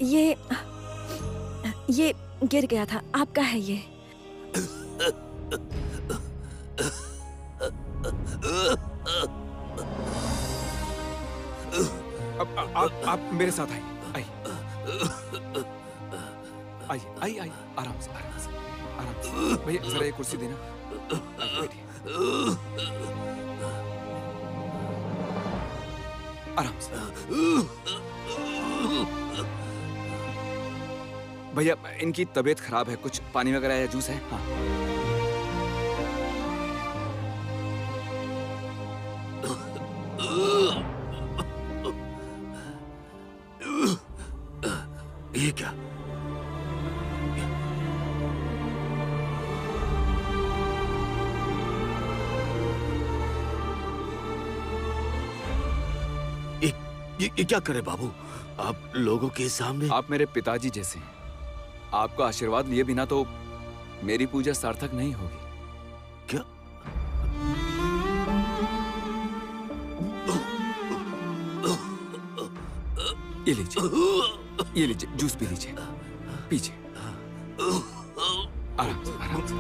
ये गिर गया था, आपका है ये। आप मेरे साथ आइए, आइए, आइए, आराम से, आराम से, आराम से। भैया जरा ये कुर्सी देना, बैठिए, आराम से। भैया इनकी तबीयत खराब है, कुछ पानी वगैरह या जूस है? हाँ। ये क्या? ये क्या करे बाबू? आप लोगों के सामने? आप मेरे पिताजी जैसे हैं। आपका आशीर्वाद लिए बिना तो मेरी पूजा सार्थक नहीं होगी। क्या? ये लीजिए, जूस पी लीजिए, पीजिए, आराम से, आराम से।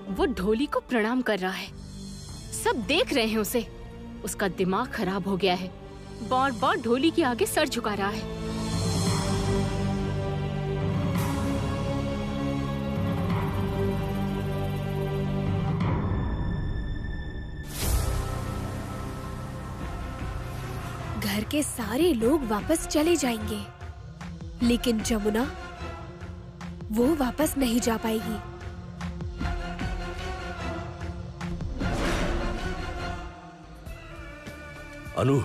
वो ढोली को प्रणाम कर रहा है, सब देख रहे हैं उसे। उसका दिमाग खराब हो गया है, बार बार ढोली के आगे सर झुका रहा है। घर के सारे लोग वापस चले जाएंगे, लेकिन जमुना वो वापस नहीं जा पाएगी। अनु,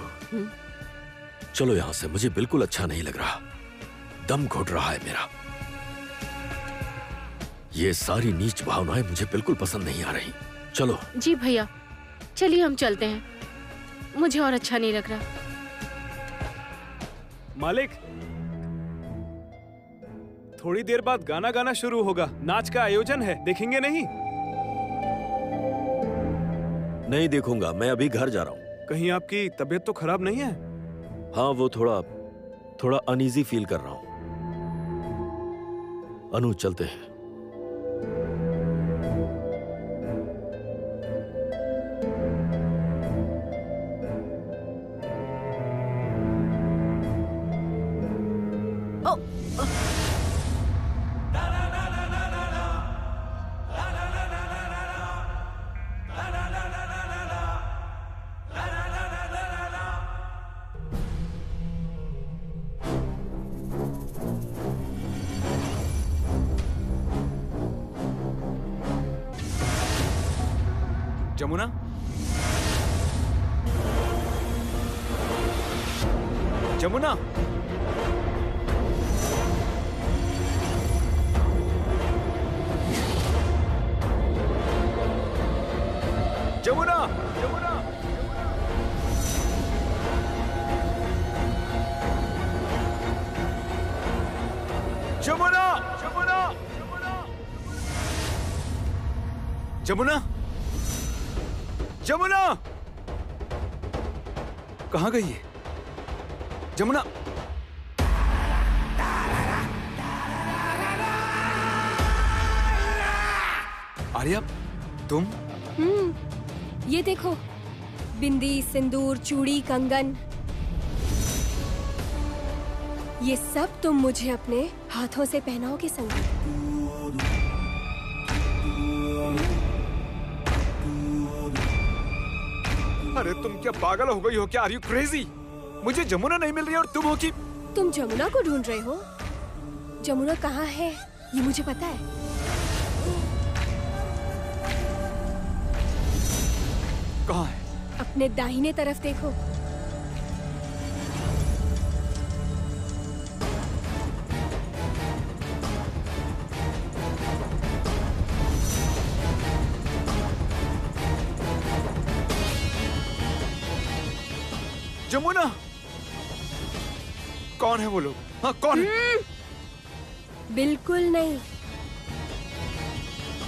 चलो यहां से, मुझे बिल्कुल अच्छा नहीं लग रहा। दम घुट रहा है मेरा। ये सारी नीच भावनाएं मुझे बिल्कुल पसंद नहीं आ रही। चलो। जी भैया, चलिए हम चलते हैं, मुझे और अच्छा नहीं लग रहा। मालिक, थोड़ी देर बाद गाना गाना शुरू होगा, नाच का आयोजन है, देखेंगे नहीं? नहीं देखूंगा, मैं अभी घर जा रहा हूँ। कहीं आपकी तबीयत तो खराब नहीं है? हाँ, वो थोड़ा अनईजी फील कर रहा हूँ। अनु, चलते हैं। जमुना, जमुना, जमुना, जमुना, जमुना, जमुना, जमुना, जमुना, कहाँ गई है जमुना? आर्या, तुम? ये देखो, बिंदी, सिंदूर, चूड़ी, कंगन, ये सब तुम मुझे अपने हाथों से पहनाओगे संगीत। अरे तुम क्या पागल हो गई हो क्या? Are you crazy? मुझे जमुना नहीं मिल रही और तुम हो कि? तुम जमुना को ढूंढ रहे हो? जमुना कहाँ है ये मुझे पता है। कहाँ है? अपने दाहिने तरफ देखो। जमुना, कौन है वो लोग? हाँ, कौन है? बिल्कुल नहीं,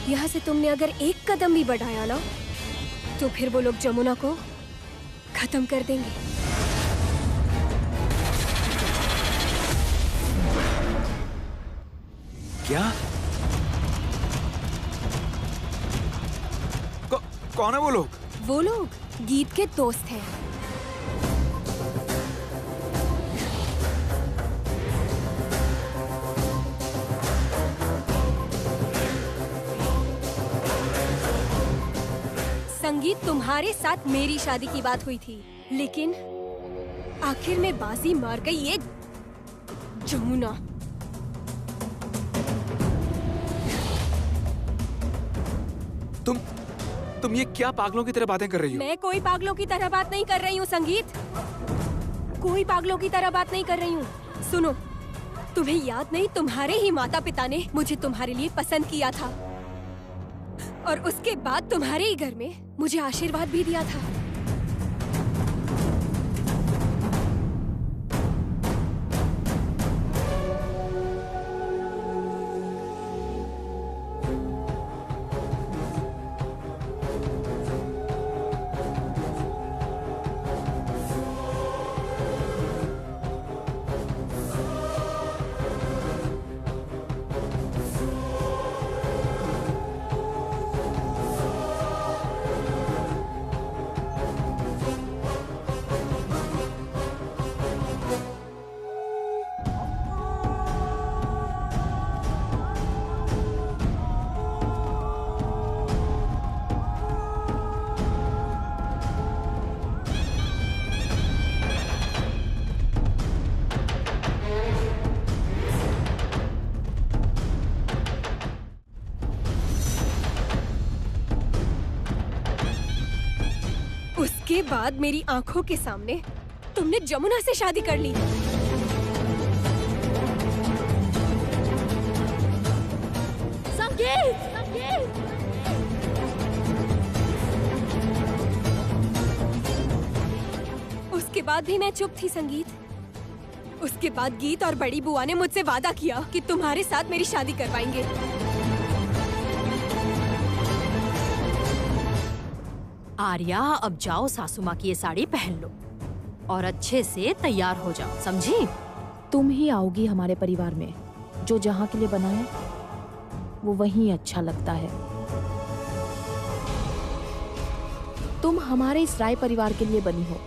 यहाँ से तुमने अगर एक कदम भी बढ़ाया ना, तो फिर वो लोग जमुना को खत्म कर देंगे। क्या? कौन है वो लोग? वो लोग गीत के दोस्त हैं। संगीत, तुम्हारे साथ मेरी शादी की बात हुई थी, लेकिन आखिर में बाजी मार गई ये जमुना। तुम ये क्या पागलों की तरह बातें कर रही हो? मैं कोई पागलों की तरह बात नहीं कर रही हूँ संगीत, कोई पागलों की तरह बात नहीं कर रही हूँ। सुनो, तुम्हें याद नहीं, तुम्हारे ही माता पिता ने मुझे तुम्हारे लिए पसंद किया था और उसके बाद तुम्हारे ही घर में मुझे आशीर्वाद भी दिया था। उसके बाद मेरी आंखों के सामने तुमने जमुना से शादी कर ली। संगीत! संगीत! उसके बाद भी मैं चुप थी संगीत। उसके बाद गीत और बड़ी बुआ ने मुझसे वादा किया कि तुम्हारे साथ मेरी शादी करवाएंगे। आर्या, अब जाओ सासू माँ की ये साड़ी पहन लो और अच्छे से तैयार हो जाओ, समझी? तुम ही आओगी हमारे परिवार में। जो जहाँ के लिए बना है वो वहीं अच्छा लगता है। तुम हमारे इस राय परिवार के लिए बनी हो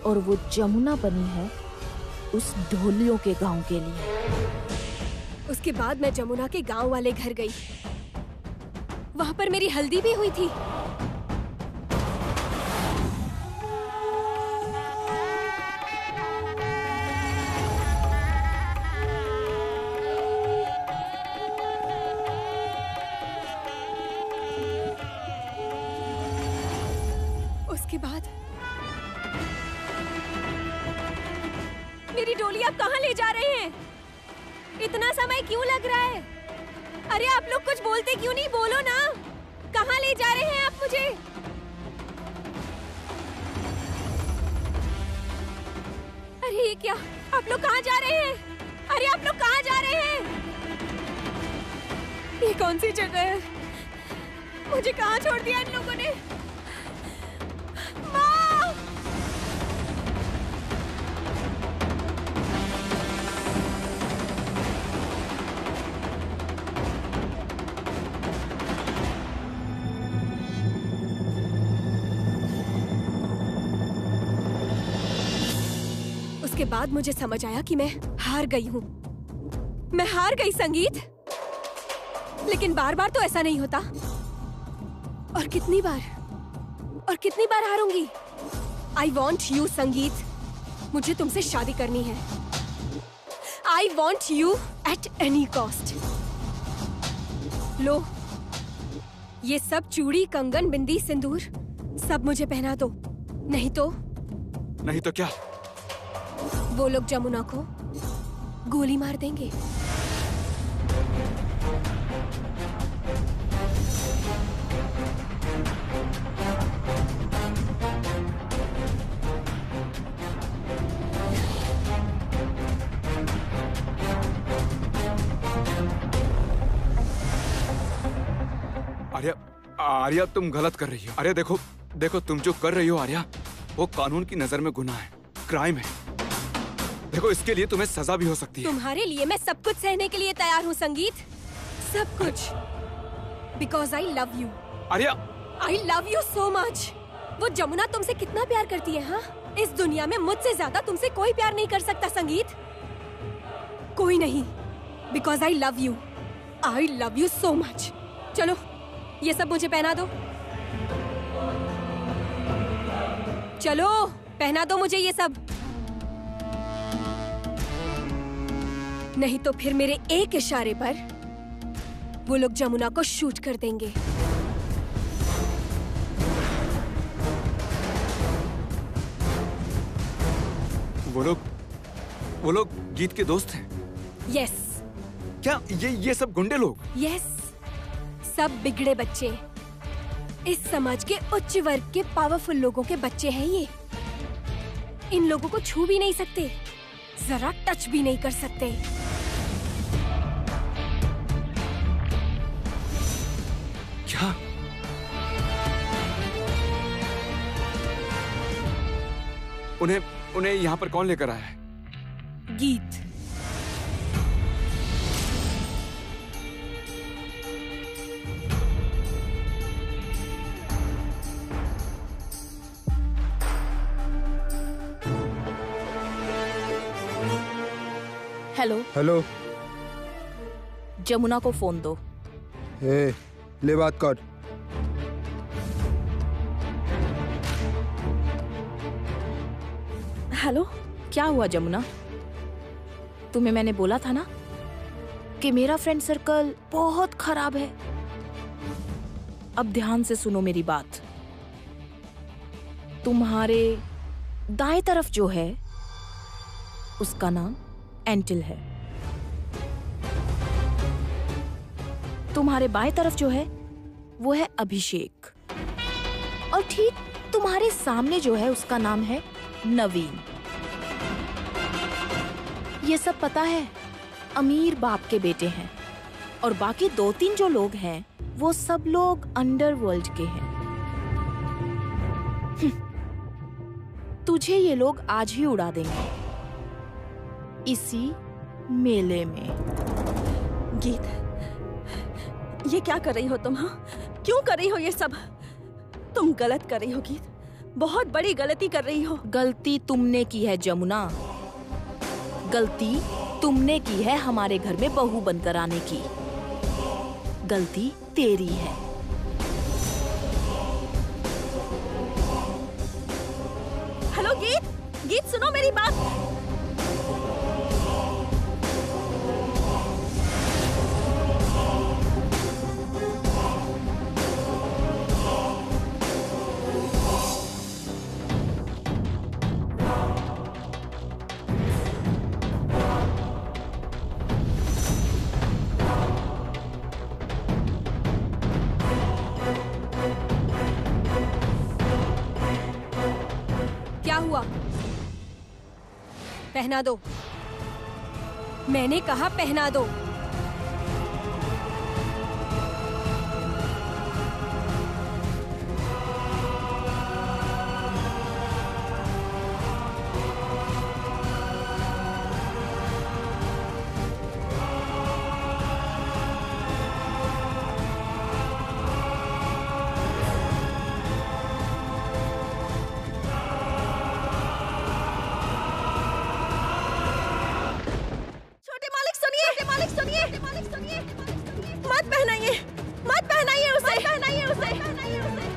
और वो जमुना बनी है उस ढोलियों के गांव के लिए। उसके बाद मैं जमुना के गांव वाले घर गई। वहां पर मेरी हल्दी भी हुई थी। उसके बाद मेरी डोली आप कहाँ ले जा रहे हैं? इतना समय क्यों लग रहा है? अरे आप लोग कुछ बोलते क्यों नहीं? बोलो ना, कहाँ ले जा रहे हैं आप मुझे? अरे ये क्या? आप लोग कहाँ जा रहे हैं? अरे आप लोग कहाँ जा रहे हैं? ये कौन सी जगह है? मुझे कहाँ छोड़ दिया इन लोगों ने? माँ! उसके बाद मुझे समझ आया कि मैं हार गई हूँ। मैं हार गई संगीत। लेकिन बार बार तो ऐसा नहीं होता। और कितनी बार हारूंगी? I want you संगीत। मुझे तुमसे शादी करनी है। I want you at any cost। लो, ये सब चूड़ी, कंगन, बिंदी, सिंदूर सब मुझे पहना दो। नहीं तो क्या? वो लोग जमुना को गोली मार देंगे। आर्या, आर्या तुम गलत कर रही हो। अरे देखो देखो, तुम जो कर रही हो आर्या, वो कानून की नजर में गुनाह है, क्राइम है। देखो इसके लिए तुम्हें सजा भी हो सकती है। तुम्हारे लिए मैं सब कुछ सहने के लिए तैयार हूँ संगीत, सब कुछ। Because I love you. Arya, I love you so much. वो जमुना तुमसे कितना प्यार करती है, हाँ? इस दुनिया में मुझसे ज्यादा तुमसे कोई प्यार नहीं कर सकता संगीत, कोई नहीं। Because I love you so much. चलो ये सब मुझे पहना दो, चलो पहना दो मुझे ये सब, नहीं तो फिर मेरे एक इशारे पर वो लोग जमुना को शूट कर देंगे। वो लोग गीत के दोस्त हैं? यस। क्या ये सब गुंडे लोग? यस, सब बिगड़े बच्चे, इस समाज के उच्च वर्ग के पावरफुल लोगों के बच्चे हैं ये। इन लोगों को छू भी नहीं सकते, जरा टच भी नहीं कर सकते। क्या? उन्हें यहाँ पर कौन लेकर आया है? गीत। Hello hello. जमुना को फोन दो। ए, ले बात कर। हेलो, क्या हुआ जमुना? तुम्हें मैंने बोला था ना कि मेरा फ्रेंड सर्कल बहुत खराब है। अब ध्यान से सुनो मेरी बात। तुम्हारे दाएं तरफ जो है उसका नाम एंटिल है, तुम्हारे बाएं तरफ जो है वो है अभिषेक, और ठीक तुम्हारे सामने जो है उसका नाम है नवीन। ये सब पता है, अमीर बाप के बेटे हैं, और बाकी 2-3 जो लोग हैं वो सब लोग अंडरवर्ल्ड के हैं। तुझे ये लोग आज ही उड़ा देंगे इसी मेले में। गीत, ये क्या कर रही हो तुम? हाँ, क्यों कर रही हो ये सब? तुम गलत कर रही हो गीत, बहुत बड़ी गलती कर रही हो। गलती तुमने की है जमुना, गलती तुमने की है हमारे घर में बहू बनकर आने की। गलती तेरी है। हेलो गीत, गीत सुनो मेरी बात। क्या हुआ? पहना दो, मैंने कहा पहना दो। मत पहनाइए, मत पहनाइए उसे, मत पहनाइए उसे, मत पहनाइए उसे।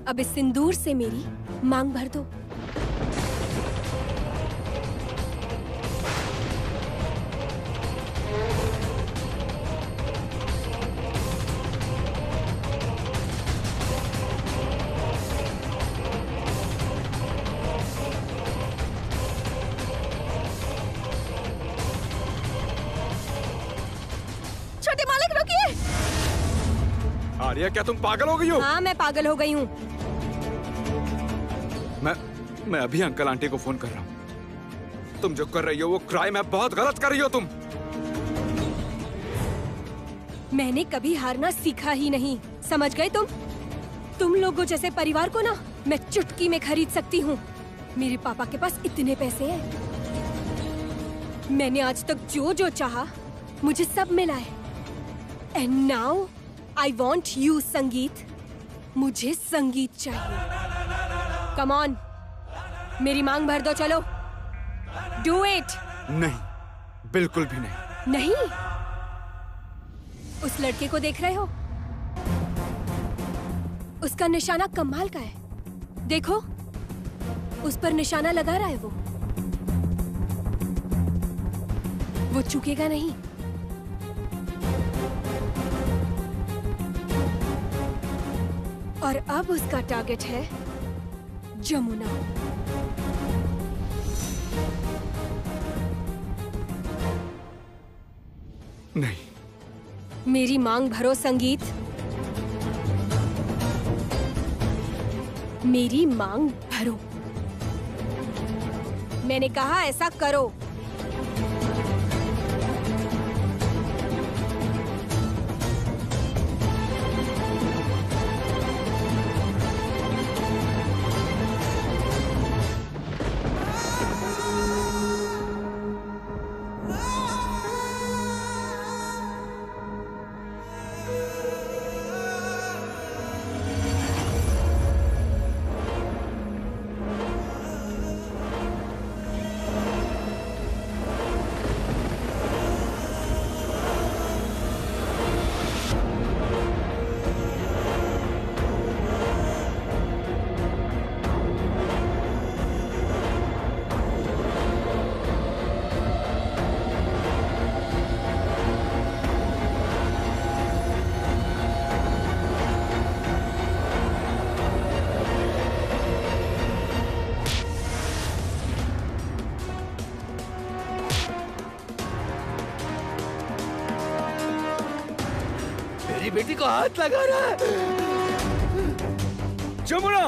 अब इस सिंदूर से मेरी मांग भर दो। छोटे मालिक रुकिए। आर्या, क्या तुम पागल हो गई हो? हाँ, मैं पागल हो गई हूँ। मैं अभी अंकल आंटी को फोन कर रहा हूँ। तुम जो कर रही हो वो क्राइम है, बहुत गलत कर रही हो तुम। मैंने कभी हारना सीखा ही नहीं, समझ गए तुम? तुम लोगों जैसे परिवार को ना मैं चुटकी में खरीद सकती हूँ। मेरे पापा के पास इतने पैसे हैं। मैंने आज तक जो जो चाहा मुझे सब मिला है। And now I want you संगीत। मुझे संगीत चाहिए। कम ऑन, मेरी मांग भर दो, चलो। Do it. नहीं, बिल्कुल भी नहीं। नहीं? उस लड़के को देख रहे हो? उसका निशाना कमाल का है। देखो, उस पर निशाना लगा रहा है वो चूकेगा नहीं। और अब उसका टारगेट है जमुना। नहीं। मेरी मांग भरो संगीत। मेरी मांग भरो। मैंने कहा ऐसा करो। मेरी बेटी को हाथ लगा रहा है। जमुना!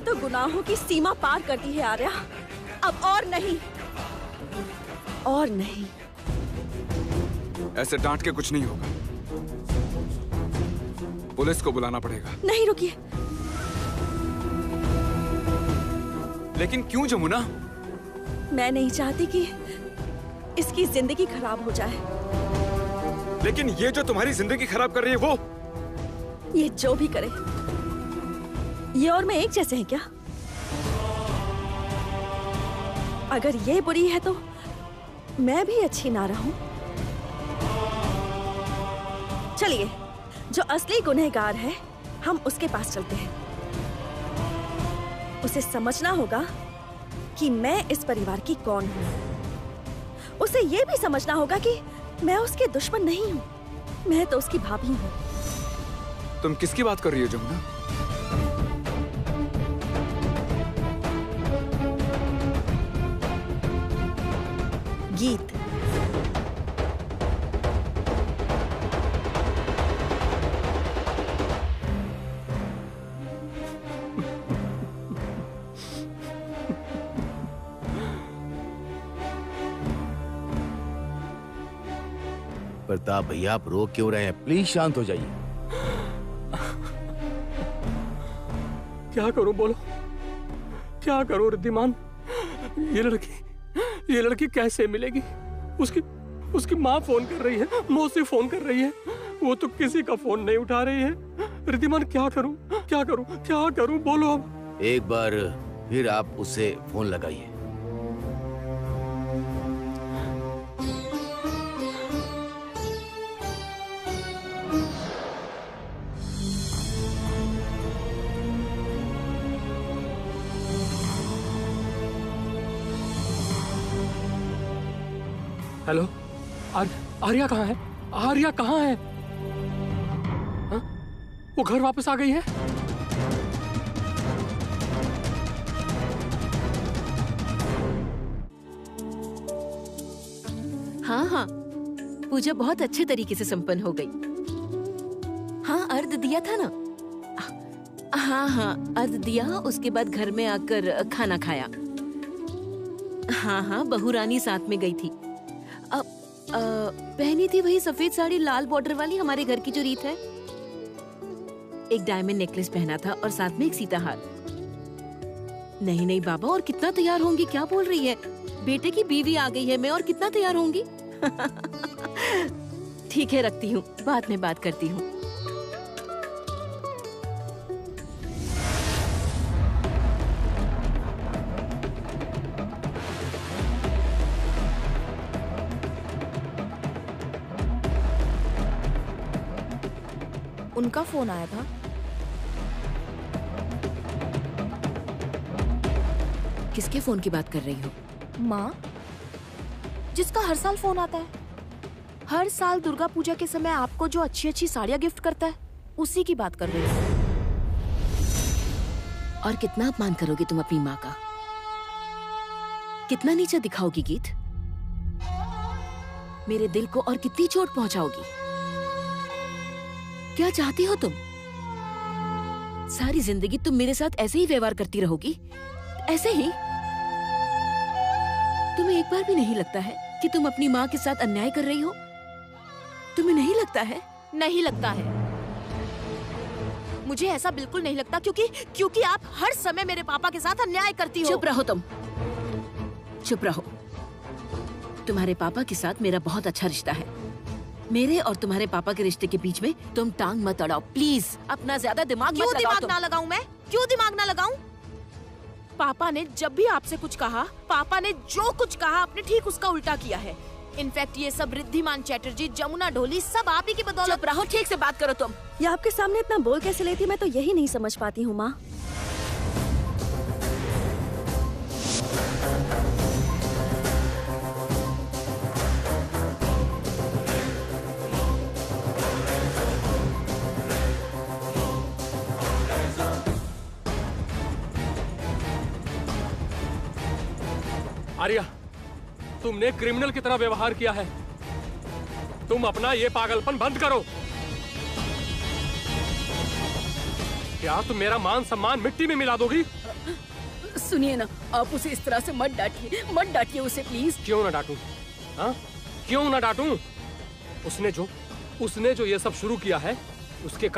तो गुनाहों की सीमा पार कर दी है आर्या। अब और नहीं, और नहीं। ऐसे डांट के कुछ नहीं होगा, पुलिस को बुलाना पड़ेगा। नहीं, रुकिए। लेकिन क्यों जमुना? मैं नहीं चाहती कि इसकी जिंदगी खराब हो जाए। लेकिन ये जो तुम्हारी जिंदगी खराब कर रही है वो? ये जो भी करे, ये और मैं एक जैसे हैं क्या? अगर ये बुरी है तो मैं भी अच्छी ना रहूं। चलिए, जो असली गुनहगार है हम उसके पास चलते हैं। उसे समझना होगा कि मैं इस परिवार की कौन हूं। उसे ये भी समझना होगा कि मैं उसके दुश्मन नहीं हूं, मैं तो उसकी भाभी हूं। तुम किसकी बात कर रही हो जमुना? गीत। प्रताप भैया, आप रो क्यों रहे हैं? प्लीज शांत हो जाइए। क्या करूं बोलो, क्या करूं रिद्धिमान? ये लड़की कैसे मिलेगी? उसकी माँ फोन कर रही है, मौसी फोन कर रही है, वो तो किसी का फोन नहीं उठा रही है। रिद्धिमान क्या करूं, क्या करूं, क्या करूं बोलो अब। एक बार फिर आप उसे फोन लगाइए। हेलो, आर्या कहाँ है? आर्या कहाँ है? हा? वो घर वापस आ गई है? हाँ हाँ, पूजा बहुत अच्छे तरीके से संपन्न हो गई। हाँ, अर्घ दिया था ना? हाँ हाँ, अर्घ दिया, उसके बाद घर में आकर खाना खाया। हाँ हाँ, बहू रानी साथ में गई थी। पहनी थी वही सफेद साड़ी लाल बॉर्डर वाली, हमारे घर की जो रीत है। एक डायमंड नेकलेस पहना था और साथ में एक सीताहार। नहीं नहीं बाबा, और कितना तैयार होंगी? क्या बोल रही है? बेटे की बीवी आ गई है मैं, और कितना तैयार होंगी? ठीक है, रखती हूँ, बाद में बात करती हूँ। उनका फोन आया था। किसके फोन की बात कर रही हो? माँ, जिसका हर साल फोन आता है। हर साल दुर्गा पूजा के समय आपको जो अच्छी अच्छी साड़ियाँ गिफ्ट करता है, उसी की बात कर रही हूँ। और कितना अपमान करोगी तुम अपनी माँ का? कितना नीचा दिखाओगी गीत? मेरे दिल को और कितनी चोट पहुंचाओगी? क्या चाहती हो तुम? सारी जिंदगी तुम मेरे साथ ऐसे ही व्यवहार करती रहोगी? ऐसे ही? तुम्हें एक बार भी नहीं लगता है कि तुम अपनी माँ के साथ अन्याय कर रही हो? तुम्हें नहीं लगता है? नहीं लगता है, मुझे ऐसा बिल्कुल नहीं लगता, क्योंकि आप हर समय मेरे पापा के साथ अन्याय करती हो। चुप रहो तुम, चुप रहो। तुम्हारे पापा के साथ मेरा बहुत अच्छा रिश्ता है। मेरे और तुम्हारे पापा के रिश्ते के बीच में तुम टांग मत अड़ाओ प्लीज। अपना ज्यादा दिमाग मत लगाओ। क्यों दिमाग ना लगाऊं मैं? क्यों दिमाग ना लगाऊं? पापा ने जब भी आपसे कुछ कहा, पापा ने जो कुछ कहा आपने ठीक उसका उल्टा किया है। इनफैक्ट ये सब रिद्धिमान चैटर्जी, जमुना ढोली, सब आप ही की बदौलत। चुप रहो, ठीक से बात करो तुम। ये आपके सामने इतना बोल कैसे लेती, मैं तो यही नहीं समझ पाती हूँ माँ। आर्या, तुमने क्रिमिनल की तरह व्यवहार किया है। तुम अपना ये पागलपन बंद करो। क्या तुम मेरा मान सम्मान मिट्टी में मिला दोगी? सुनिए ना, आप उसे इस तरह से मत डांटिए उसे प्लीज। क्यों ना डांटूं? हाँ, क्यों ना डांटूं? उसने जो ये सब शुरू किया है, उसके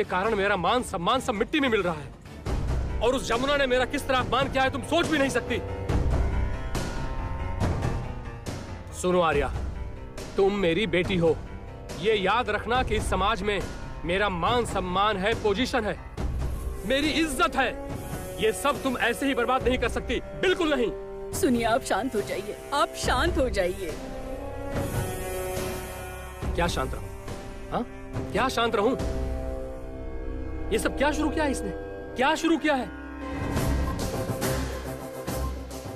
कारण मेरा मान सम्मान सब मिट्टी में मिल रहा है। और उस जमुना ने मेरा किस तरह अपमान किया है तुम सोच भी नहीं सकती। सुनो आर्या, तुम मेरी बेटी हो, ये याद रखना कि इस समाज में मेरा मान सम्मान है, पोजीशन है, मेरी इज्जत है। ये सब तुम ऐसे ही बर्बाद नहीं कर सकती, बिल्कुल नहीं। सुनिए, आप शांत हो जाइए, आप शांत हो जाइए। क्या शांत रहूं? हाँ, क्या शांत रहूं? ये सब क्या शुरू किया है इसने? क्या शुरू किया है?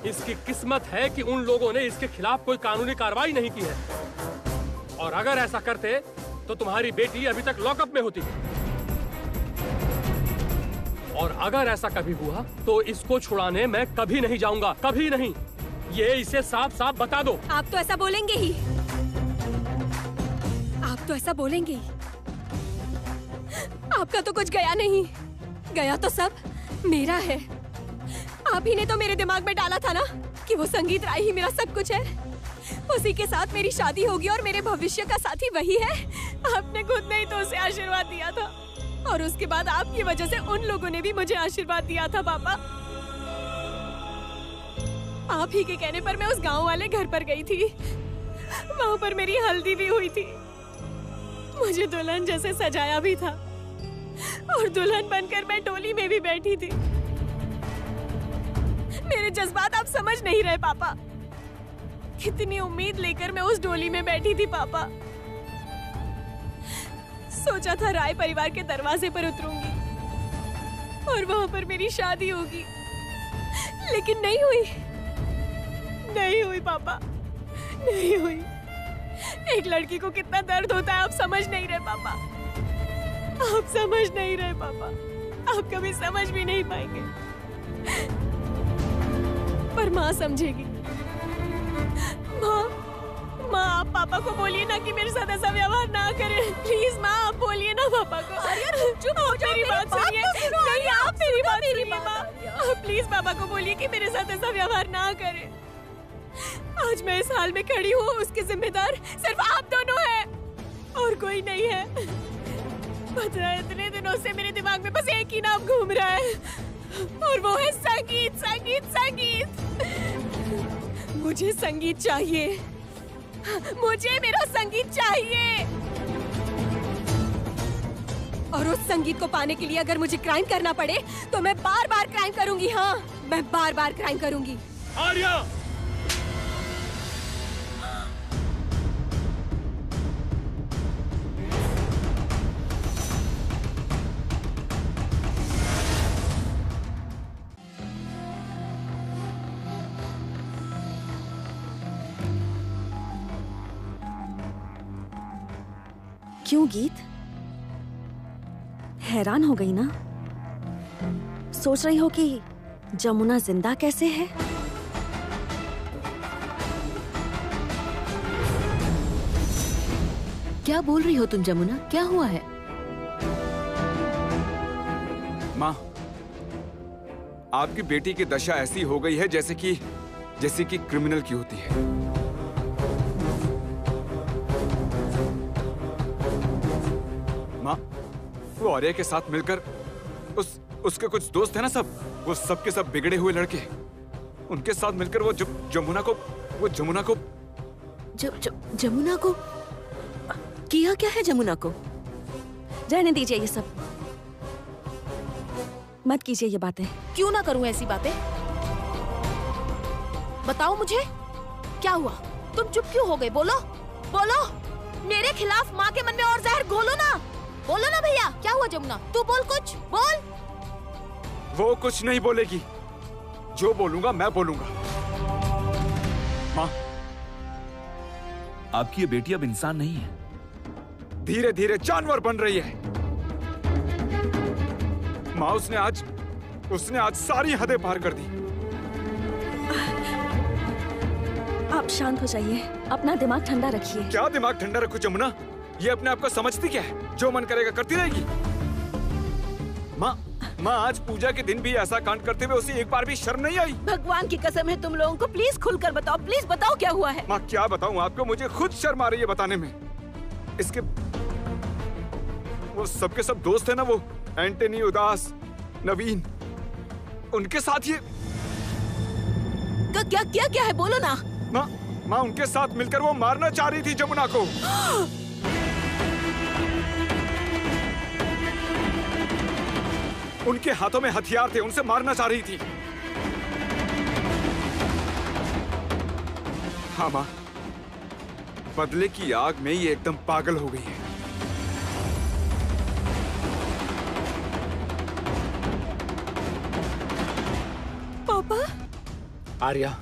इसकी किस्मत है कि उन लोगों ने इसके खिलाफ कोई कानूनी कार्रवाई नहीं की है। और अगर ऐसा करते तो तुम्हारी बेटी अभी तक लॉकअप में होती। और अगर ऐसा कभी हुआ तो इसको छुड़ाने मैं कभी नहीं जाऊंगा, कभी नहीं। ये इसे साफ साफ बता दो। आप तो ऐसा बोलेंगे ही, आप तो ऐसा बोलेंगे ही। आपका तो कुछ गया नहीं, गया तो सब मेरा है। आप ही ने तो मेरे दिमाग में डाला था ना कि वो संगीत राय ही मेरा सब कुछ है, उसी के साथ मेरी शादी होगी और मेरे भविष्य का साथी वही है। आपने खुद नहीं तो उसे आशीर्वाद दिया था, और उसके बाद आपकी वजह से उन लोगों ने भी मुझे आशीर्वाद दिया था। पापा, आप ही के कहने पर मैं उस गांव वाले घर पर गई थी, वहां पर मेरी हल्दी भी हुई थी, मुझे दुल्हन जैसे सजाया भी था, और दुल्हन बनकर मैं डोली में भी बैठी थी। मेरे जज्बात आप समझ नहीं रहे पापा। कितनी उम्मीद लेकर मैं उस डोली में बैठी थी पापा। सोचा था राय परिवार के दरवाजे पर उतरूंगी और वहां पर मेरी शादी होगी, लेकिन नहीं हुई, नहीं हुई पापा, नहीं हुई। एक लड़की को कितना दर्द होता है आप समझ नहीं रहे पापा, आप समझ नहीं रहे पापा, आप कभी समझ भी नहीं पाएंगे। पर माँ समझेगी। माँ, आप पापा को बोलिए ना कि मेरे साथ ऐसा व्यवहार ना करें, प्लीज माँ, आप बोलिए ना पापा को। चुप हो जाओ, मेरी बात सुनिए। नहीं, आप मेरी बात सुनिए माँ, आप प्लीज पापा को बोलिए कि मेरे साथ ऐसा व्यवहार ना करें। आज मैं इस हाल में खड़ी हूँ, उसके जिम्मेदार सिर्फ आप दोनों हैं और कोई नहीं है। पता है, इतने दिनों से मेरे दिमाग में बस एक ही नाम घूम रहा है, और वो है संगीत, संगीत, संगीत। मुझे संगीत चाहिए, मुझे मेरा संगीत चाहिए। और उस संगीत को पाने के लिए अगर मुझे क्राइम करना पड़े तो मैं बार बार क्राइम करूंगी। हाँ, मैं बार बार क्राइम करूंगी। आर्या! क्यों गीत? हैरान हो गई ना? सोच रही हो कि जमुना जिंदा कैसे है? क्या बोल रही हो तुम जमुना? क्या हुआ है? माँ, आपकी बेटी की दशा ऐसी हो गई है जैसे कि क्रिमिनल की होती है। माँ, वो आर्या के साथ मिलकर उसके कुछ दोस्त हैं ना, वो सब के सब बिगड़े हुए लड़के, उनके साथ मिलकर वो जमुना को जमुना को किया क्या है? जमुना को रहने दीजिए, ये सब मत कीजिए ये बातें। क्यों ना करूं ऐसी बातें? बताओ मुझे, क्या हुआ? तुम चुप क्यों हो गए? बोलो, बोलो। मेरे खिलाफ माँ के मन में और जहर घोलो ना, बोलो ना भैया। क्या हुआ जमुना? तू बोल, कुछ बोल। वो कुछ नहीं बोलेगी, जो बोलूंगा मैं बोलूंगा। माँ, आपकी ये बेटी अब इंसान नहीं है, धीरे धीरे जानवर बन रही है। माँ, उसने आज सारी हदें पार कर दी। आप शांत हो जाइए, अपना दिमाग ठंडा रखिए। क्या दिमाग ठंडा रखूं जमुना? ये अपने आप को समझती क्या है? जो मन करेगा करती रहेगी। माँ आज पूजा के दिन भी ऐसा कांड करते हुए उसे एक बार भी शर्म नहीं आई? भगवान की कसम है तुम लोगों को, प्लीज खुलकर बताओ, प्लीज बताओ क्या हुआ है। माँ क्या बताऊँ आपको, मुझे खुद शर्म आ रही है बताने में। इसके वो सबके सब दोस्त है ना, वो एंटनी, उदास, नवीन, उनके साथ ये क्या क्या क्या है, बोलो ना। माँ उनके साथ मिलकर वो मारना चाह रही थी जमुना को। उनके हाथों में हथियार थे, उनसे मारना चाह रही थी। हाँ माँ, बदले की आग में ये एकदम पागल हो गई है। पापा। आर्या,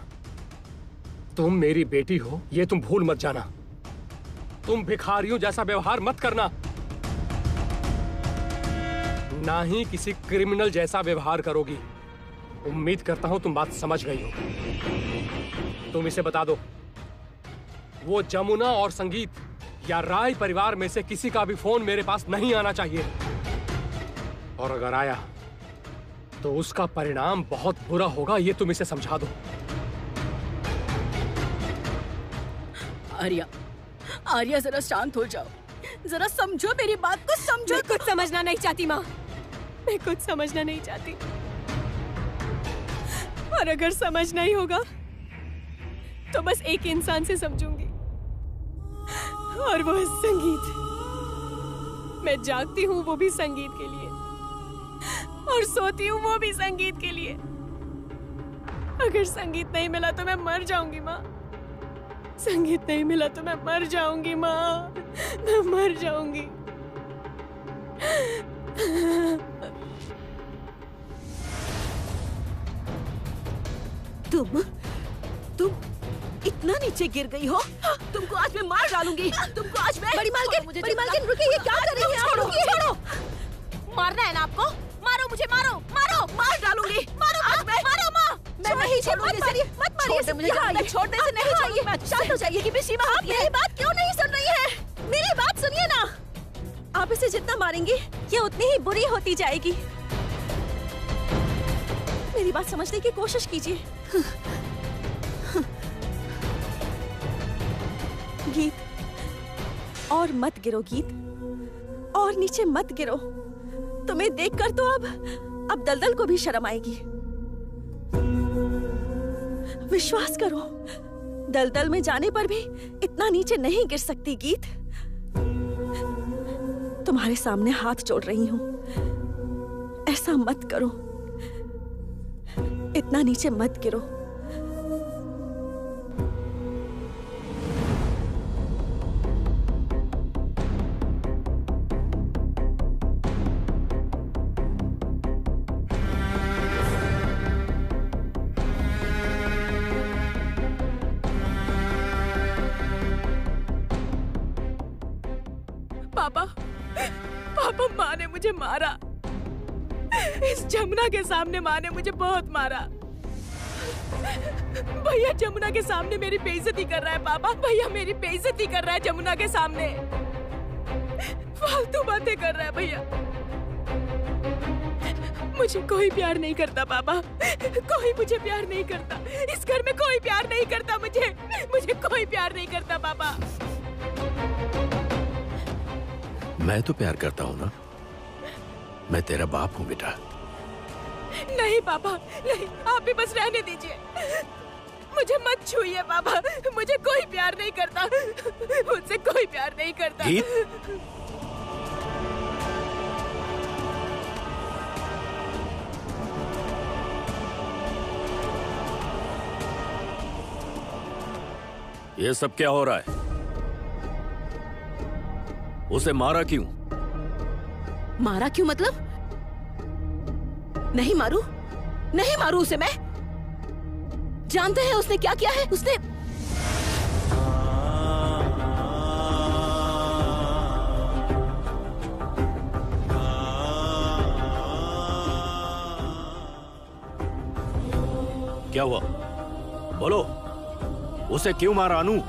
तुम मेरी बेटी हो, ये तुम भूल मत जाना। तुम भिखारियों जैसा व्यवहार मत करना, ना ही किसी क्रिमिनल जैसा व्यवहार करोगी। उम्मीद करता हूं तुम बात समझ गई हो। तुम इसे बता दो, वो जमुना और संगीत या राय परिवार में से किसी का भी फोन मेरे पास नहीं आना चाहिए, और अगर आया तो उसका परिणाम बहुत बुरा होगा, ये तुम इसे समझा दो। आर्या, आर्या जरा शांत हो जाओ, जरा समझो मेरी बात को, समझो। मैं कुछ समझना नहीं चाहती माँ, मैं कुछ समझना नहीं चाहती। और अगर समझना ही होगा तो बस एक इंसान से समझूंगी, और वो है संगीत। मैं जागती हूँ वो भी संगीत के लिए, और सोती हूँ वो भी संगीत के लिए। अगर संगीत नहीं मिला तो मैं मर जाऊंगी माँ। संगीत नहीं मिला तो मैं मर जाऊंगी माँ, मैं मर जाऊंगी। तुम इतना नीचे गिर गई हो, तुमको आज मैं मार डालूंगी, तुमको आज मैं। बड़ी मालकिन रुकिए, ये क्या कर रही हैं आप? छोड़ो। मारना है ना आपको? मारो मुझे, मारो मारो, मार डालूंगी, मारो मारो माँ। मैं नहीं छोड़ूंगी, मत मारिए मुझे, छोड़ दे, इसे नहीं छोड़ूंगी। शांत हो जाइए कि सीमा, आप मेरी बात क्यों नहीं सुन रही है? मेरी बात सुनिए ना। आप इसे जितना मारेंगी ये उतनी ही बुरी होती जाएगी। मेरी बात समझने की कोशिश कीजिए। गीत, और मत गिरो गीत, और नीचे मत गिरो। तुम्हें देखकर तो अब दलदल को भी शर्म आएगी। विश्वास करो, दलदल में जाने पर भी इतना नीचे नहीं गिर सकती गीत। तुम्हारे सामने हाथ जोड़ रही हूं, ऐसा मत करो, इतना नीचे मत गिरो। पापा, माँ ने मुझे मारा। इस जमुना के सामने माँ ने मुझे बहुत मारा। भैया जमुना के सामने मेरी बेइज्जती कर रहा है। पापा, भैया मेरी बेइज्जती कर रहा है जमुना के सामने। फालतू बातें कर रहा है भैया। मुझे कोई प्यार नहीं करता पापा, कोई मुझे प्यार नहीं करता। इस घर में कोई प्यार नहीं करता मुझे कोई प्यार नहीं करता पापा। मैं तो प्यार करता हूँ ना, मैं तेरा बाप हूँ बेटा। नहीं पापा, नहीं, आप भी बस रहने दीजिए। मुझे मत छूइए पापा, मुझे कोई प्यार नहीं करता, मुझसे कोई प्यार नहीं करता। ये सब क्या हो रहा है? उसे मारा क्यों? मारा क्यों मतलब? नहीं मारू, नहीं मारू उसे मैं। जानते हैं उसने क्या किया है? उसने क्या हुआ? बोलो, उसे क्यों मारा अनु?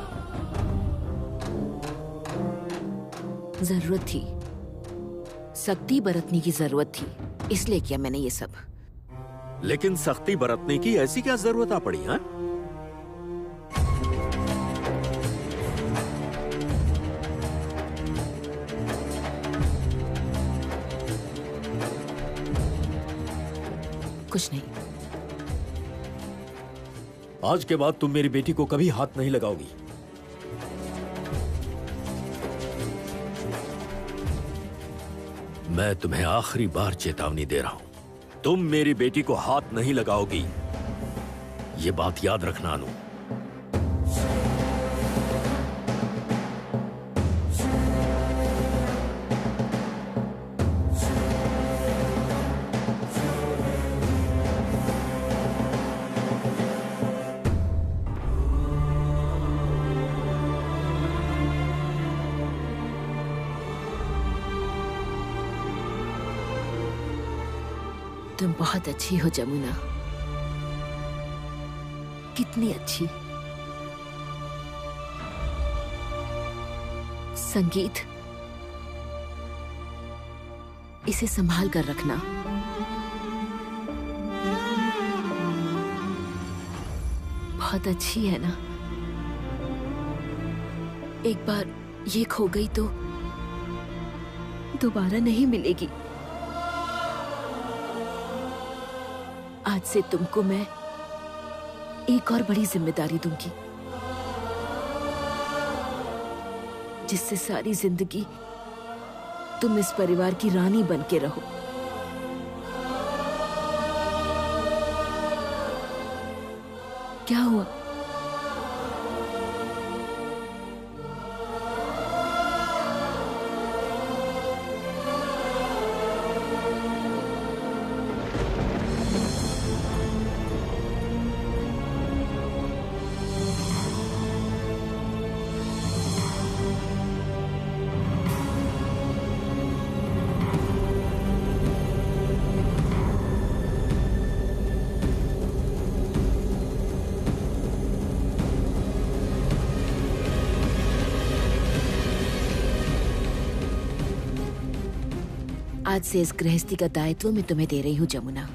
जरूरत थी, सख्ती बरतने की जरूरत थी। इसलिए किया मैंने ये सब। लेकिन सख्ती बरतने की ऐसी क्या जरूरत आ पड़ी? हाँ, कुछ नहीं। आज के बाद तुम मेरी बेटी को कभी हाथ नहीं लगाओगी। मैं तुम्हें आखिरी बार चेतावनी दे रहा हूं, तुम मेरी बेटी को हाथ नहीं लगाओगी। ये बात याद रखना अनु। तुम बहुत अच्छी हो जमुना, कितनी अच्छी। संगीत, इसे संभाल कर रखना। बहुत अच्छी है ना। एक बार ये खो गई तो दोबारा नहीं मिलेगी। आज से तुमको मैं एक और बड़ी जिम्मेदारी दूंगी, जिससे सारी जिंदगी तुम इस परिवार की रानी बन के रहो। क्या हुआ? आज से इस गृहस्थी का दायित्व मैं तुम्हें दे रही हूँ जमुना।